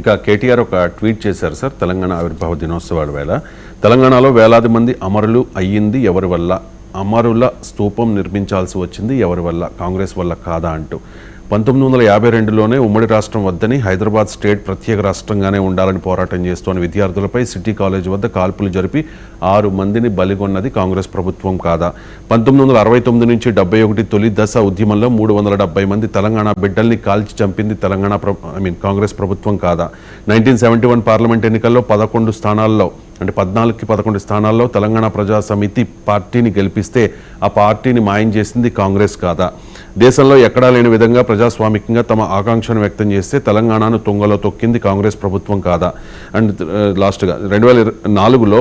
ఇక కేటీఆర్ ఒక ట్వీట్ చేశారు సార్ తెలంగాణ ఆవిర్భావ దినోత్సవాల వేళ. తెలంగాణలో వేలాది మంది అమరులు అయ్యింది ఎవరి వల్ల? అమరుల స్తూపం నిర్మించాల్సి వచ్చింది ఎవరి వల్ల? కాంగ్రెస్ వల్ల కాదా అంటూ 1952లోనే ఉమ్మడి రాష్ట్రం వద్దని హైదరాబాద్ స్టేట్ ప్రత్యేక రాష్ట్రంగానే ఉండాలని పోరాటం చేస్తోన్న విద్యార్థులపై సిటీ కాలేజ్ వద్ద కాల్పులు జరిపి 6 మందిని బలిగొన్నది కాంగ్రెస్ ప్రభుత్వం కాదా? 1969 నుంచి 71 తొలి దశ ఉద్యమంలో 370 మంది తెలంగాణ బిడ్డల్ని కాల్చి చంపింది కాంగ్రెస్ ప్రభుత్వం కాదా? 1971 పార్లమెంట్ ఎన్నికల్లో 11 స్థానాల్లో అంటే 14కి 11 స్థానాల్లో తెలంగాణ ప్రజా సమితి పార్టీని గెలిపిస్తే ఆ పార్టీని మాయం చేసింది కాంగ్రెస్ కాదా? దేశంలో ఎక్కడా లేని విధంగా ప్రజాస్వామికంగా తమ ఆకాంక్షను వ్యక్తం చేస్తే తెలంగాణను తుంగలో తొక్కింది కాంగ్రెస్ ప్రభుత్వం కాదా? అండ్ లాస్ట్గా 2004లో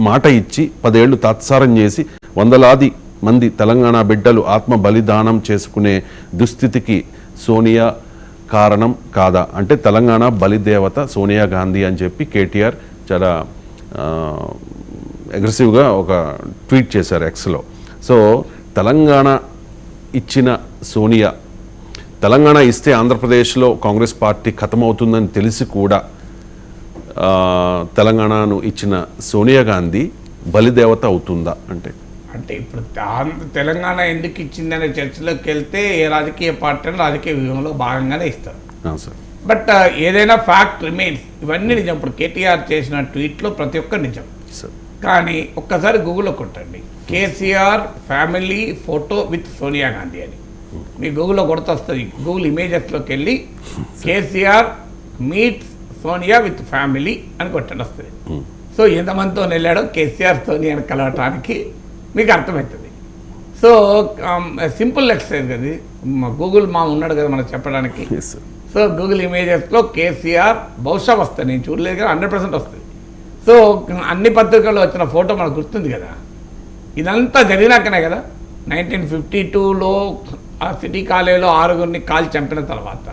మాట ఇచ్చి 10 ఏళ్లు తాత్సారం చేసి వందలాది మంది తెలంగాణ బిడ్డలు ఆత్మ బలిదానం చేసుకునే దుస్థితికి సోనియా కారణం కాదా? అంటే తెలంగాణ బలిదేవత సోనియా గాంధీ అని చెప్పి కేటీఆర్ చాలా అగ్రెసివ్గా ఒక ట్వీట్ చేశారు ఎక్స్లో. సో తెలంగాణ ఇచ్చిన సోనియా, తెలంగాణ ఇస్తే ఆంధ్రప్రదేశ్లో కాంగ్రెస్ పార్టీ ఖతమవుతుందని తెలిసి కూడా తెలంగాణను ఇచ్చిన సోనియా గాంధీ బలిదేవత అవుతుందా? అంటే ఇప్పుడు తెలంగాణ ఎందుకు ఇచ్చిందనే చర్చలోకి వెళ్తే ఏ రాజకీయ పార్టీ రాజకీయ వ్యూహంలో భాగంగానే ఇస్తారు. బట్ ఏదైనా ఫ్యాక్ట్ రిమైన్స్, ఇవన్నీ నిజం. ఇప్పుడు కేటీఆర్ చేసిన ట్వీట్లో ప్రతి ఒక్కరు నిజం. కానీ ఒక్కసారి గూగుల్లో కొట్టండి KCR family photo with Sonia Gandhi అని. మీ గూగుల్లో కొడుతూ వస్తుంది. గూగుల్ ఇమేజెస్లోకి వెళ్ళి KCR meet Sonia with family అని కొట్టండి వస్తుంది. సో ఎంతమందితో వెళ్ళాడో కేసీఆర్ సోనియాని కలవటానికి మీకు అర్థమవుతుంది. సో సింపుల్ ఎక్సర్సైజ్ కదా. గూగుల్ మా ఉన్నాడు కదా మనకు చెప్పడానికి. సో గూగుల్ ఇమేజెస్లో కేసీఆర్ బహుశా వస్తుంది, నేను చూడలేదు కదా, 100% వస్తుంది. సో అన్ని పత్రికల్లో వచ్చిన ఫోటో మనకు గుర్తుంది కదా. ఇదంతా జరిగినాకనే కదా 1952లో ఆ సిటీ కాలేజీలో 6గురిని కాల్ చంపిన తర్వాత,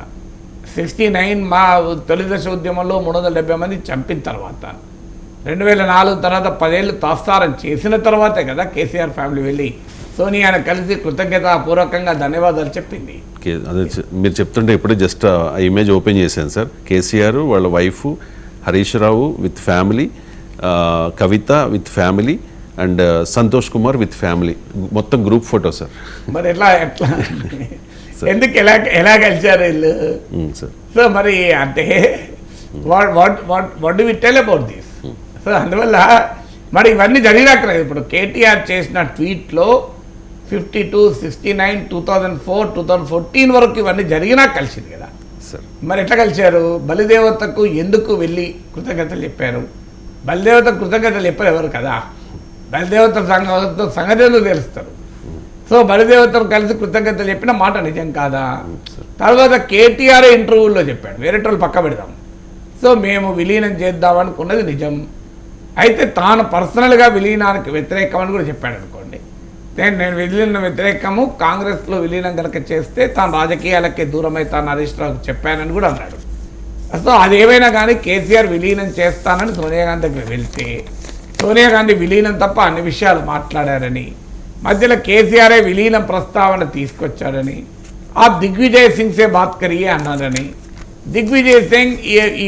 69 మా తొలి దశ ఉద్యమంలో 370 మంది చంపిన తర్వాత, 2004 తర్వాత 10 ఏళ్ళు తాత్సారం చేసిన తర్వాతే కదా కేసీఆర్ ఫ్యామిలీ వెళ్ళి సోనియాను కలిసి కృతజ్ఞతాపూర్వకంగా ధన్యవాదాలు చెప్పింది. అదే మీరు చెప్తుంటే ఇప్పుడే జస్ట్ ఆ ఇమేజ్ ఓపెన్ చేశాను సార్. కేసీఆర్ వాళ్ళ wife Harish Rao with family, Kavitha with family and Santosh Kumar with family, మొత్తం గ్రూప్ ఫోటో సార్. మరి ఎట్లా ఎందుకు ఎలా కలిసారు వీళ్ళు? సో మరి అంటే what do we tell about this? So అందువల్ల మరి ఇవన్నీ జరిగినాక ఇప్పుడు కేటీఆర్ చేసిన ట్వీట్లో 52, 69, 2004, 2014 వరకు ఇవన్నీ జరిగినా కలిసింది కదా. మరి ఎట్లా కలిశారు? బలిదేవతకు ఎందుకు వెళ్ళి కృతజ్ఞతలు చెప్పారు? బలిదేవత కృతజ్ఞతలు చెప్పారు ఎవరు కదా. బలిదేవత సంగతి ఎందుకు తెలుస్తారు? సో బలిదేవతను కలిసి కృతజ్ఞతలు చెప్పిన మాట నిజం కాదా? తర్వాత కేటీఆర్ ఇంటర్వ్యూలో చెప్పాడు, వేరేటోళ్ళు పక్క పెడదాం. సో మేము విలీనం చేద్దామనుకున్నది నిజం, అయితే తాను పర్సనల్గా విలీనానికి వ్యతిరేకమని కూడా చెప్పాడు అనుకోండి. నేను విలీనం వ్యతిరేకము, కాంగ్రెస్లో విలీనం కనుక చేస్తే తాను రాజకీయాలకే దూరమై తాను హరీష్ రావుకి చెప్పానని కూడా అన్నాడు. సో అదేమైనా కానీ కేసీఆర్ విలీనం చేస్తానని సోనియా గాంధీ దగ్గర వెళ్తే సోనియా గాంధీ విలీనం తప్ప అన్ని విషయాలు మాట్లాడారని, మధ్యలో కేసీఆరే విలీనం ప్రస్తావన తీసుకొచ్చారని, ఆ దిగ్విజయ్ సింగ్ సే బాత్ కరియే అన్నారని, దిగ్విజయ్ సింగ్ ఈ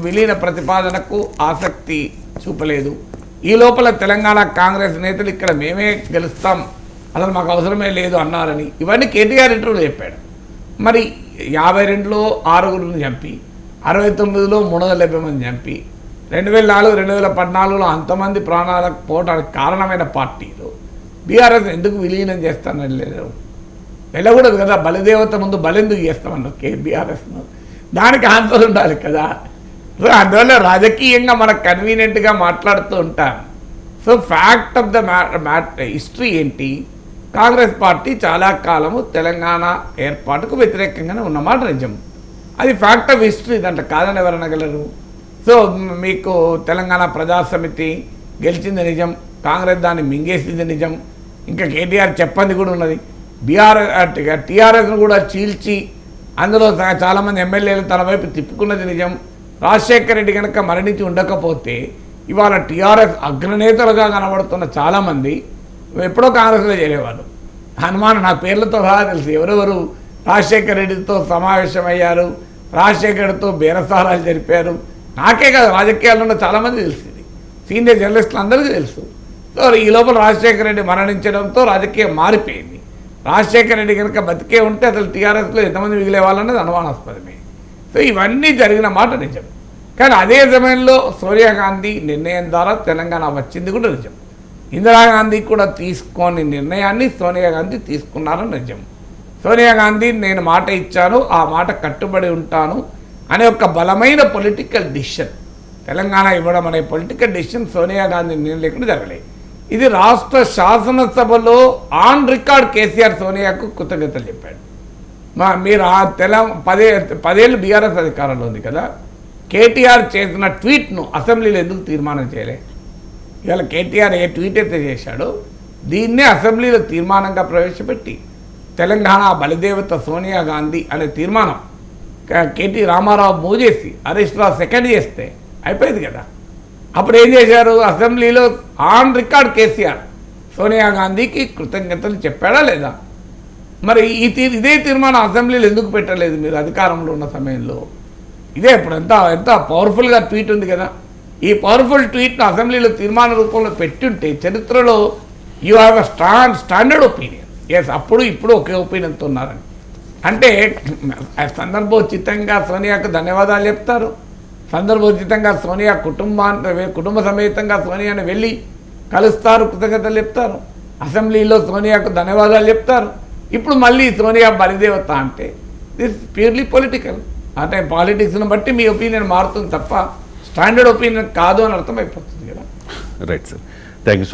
విలీన ప్రతిపాదనకు ఆసక్తి చూపలేదు. ఈ లోపల తెలంగాణ కాంగ్రెస్ నేతలు ఇక్కడ మేమే గెలుస్తాం, అసలు మాకు అవసరమే లేదు అన్నారని ఇవన్నీ కేటీఆర్ ఇంటర్వ్యూలో చెప్పాడు. మరి 52లో 6గురిని చంపి, 69లో 370 మంది చంపి, 2004, 2014లో అంతమంది ప్రాణాలకు పోవడానికి కారణమైన పార్టీలో బీఆర్ఎస్ ఎందుకు విలీనం చేస్తానని లేదు? వెళ్ళకూడదు కదా. బలిదేవత ముందు బలెందుకు చేస్తామన్నారు బీఆర్ఎస్ను? దానికి ఆన్సర్ ఉండాలి కదా. సో అందువల్ల రాజకీయంగా మనకు కన్వీనియంట్గా మాట్లాడుతూ ఉంటాం. So fact of the history ఏంటి? కాంగ్రెస్ పార్టీ చాలా కాలము తెలంగాణ ఏర్పాటుకు వ్యతిరేకంగానే ఉన్నమాట నిజం. అది ఫ్యాక్ట్ ఆఫ్ హిస్టరీ, దాంట్లో కాదని ఎవరనగలరు? సో మీకు తెలంగాణ ప్రజా సమితి గెలిచింది నిజం, కాంగ్రెస్ దాన్ని మింగేసింది నిజం. ఇంకా కేటీఆర్ చెప్పంది కూడా ఉన్నది. టీఆర్ఎస్ను కూడా చీల్చి అందులో చాలామంది ఎమ్మెల్యేలు తన వైపు తిప్పుకున్నది నిజం. రాజశేఖర రెడ్డి కనుక మరణించి ఉండకపోతే ఇవాళ టీఆర్ఎస్ అగ్రనేతలుగా కనబడుతున్న చాలామంది ఎప్పుడో కాంగ్రెస్లో చేరేవాళ్ళు. హనుమాన్ నా పేర్లతో సహా తెలుసు ఎవరెవరు రాజశేఖర రెడ్డితో సమావేశమయ్యారు, రాజశేఖర్తో బేరసారాలు జరిపారు. నాకే కాదు, రాజకీయాల్లో చాలామంది తెలిసింది, సీనియర్ జర్నలిస్టులు అందరికీ తెలుసు. సో ఈ లోపల రాజశేఖర రెడ్డి మరణించడంతో రాజకీయం మారిపోయింది. రాజశేఖర రెడ్డి కనుక బతికే ఉంటే అసలు టీఆర్ఎస్లో ఎంతమంది మిగిలే వాళ్ళన్నది అనుమానాస్పదమే. సో ఇవన్నీ జరిగిన మాట నిజం. కానీ అదే సమయంలో సోనియా గాంధీ నిర్ణయం ద్వారా తెలంగాణ వచ్చింది కూడా నిజం. ఇందిరాగాంధీ కూడా తీసుకోని నిర్ణయాన్ని సోనియా గాంధీ తీసుకున్నారని నిజం. సోనియా గాంధీ నేను మాట ఇచ్చాను, ఆ మాట కట్టుబడి ఉంటాను అనే ఒక బలమైన పొలిటికల్ డిసిషన్, తెలంగాణ ఇవ్వడం అనే పొలిటికల్ డిసిషన్ సోనియా గాంధీ నిర్ణయం లేకుండా జరగలేదు. ఇది రాష్ట్ర శాసనసభలో ఆన్ రికార్డ్ కేసీఆర్ సోనియాకు కృతజ్ఞతలు చెప్పాడు. మీరు ఆ పదేళ్ళు బీఆర్ఎస్ అధికారంలో ఉంది కదా, కేటీఆర్ చేసిన ట్వీట్ను అసెంబ్లీలో ఎందుకు తీర్మానం చేయలే? ఇవాళ కేటీఆర్ ఏ ట్వీట్ అయితే చేశాడో దీన్నే అసెంబ్లీలో తీర్మానంగా ప్రవేశపెట్టి తెలంగాణ బలిదేవత సోనియా గాంధీ అనే తీర్మానం కేటీ రామారావు మూవ్ చేసి హరీష్ రావు సెకండ్ చేస్తే అయిపోయింది కదా. అప్పుడు ఏం చేశారు? అసెంబ్లీలో ఆన్ రికార్డ్ కేసీఆర్ సోనియా గాంధీకి కృతజ్ఞతలు చెప్పాడా లేదా? మరి ఇదే తీర్మానం అసెంబ్లీలో ఎందుకు పెట్టలేదు మీరు అధికారంలో ఉన్న సమయంలో? ఇదే ఇప్పుడు ఎంత పవర్ఫుల్గా ట్వీట్ ఉంది కదా. ఈ పవర్ఫుల్ ట్వీట్ను అసెంబ్లీలో తీర్మాన రూపంలో పెట్టుంటే చరిత్రలో you have a standard opinion. Yes, అప్పుడు ఇప్పుడు ఒకే ఒపీనియన్తో ఉన్నారని అంటే సందర్భోచితంగా సోనియాకు ధన్యవాదాలు చెప్తారు. సందర్భోచితంగా సోనియా కుటుంబ సమేతంగా సోనియాని వెళ్ళి కలుస్తారు, కృతజ్ఞతలు చెప్తారు. అసెంబ్లీలో సోనియాకు ధన్యవాదాలు చెప్తారు. ఇప్పుడు మళ్ళీ సోనియా బలిదేవత అంటే దిస్ ప్యూర్లీ పొలిటికల్. అంటే పాలిటిక్స్ను బట్టి మీ ఒపీనియన్ మారుతుంది తప్ప స్టాండర్డ్ ఒపీనియన్ కాదు అని అర్థమైపోతుంది కదా. Right sir, thank you.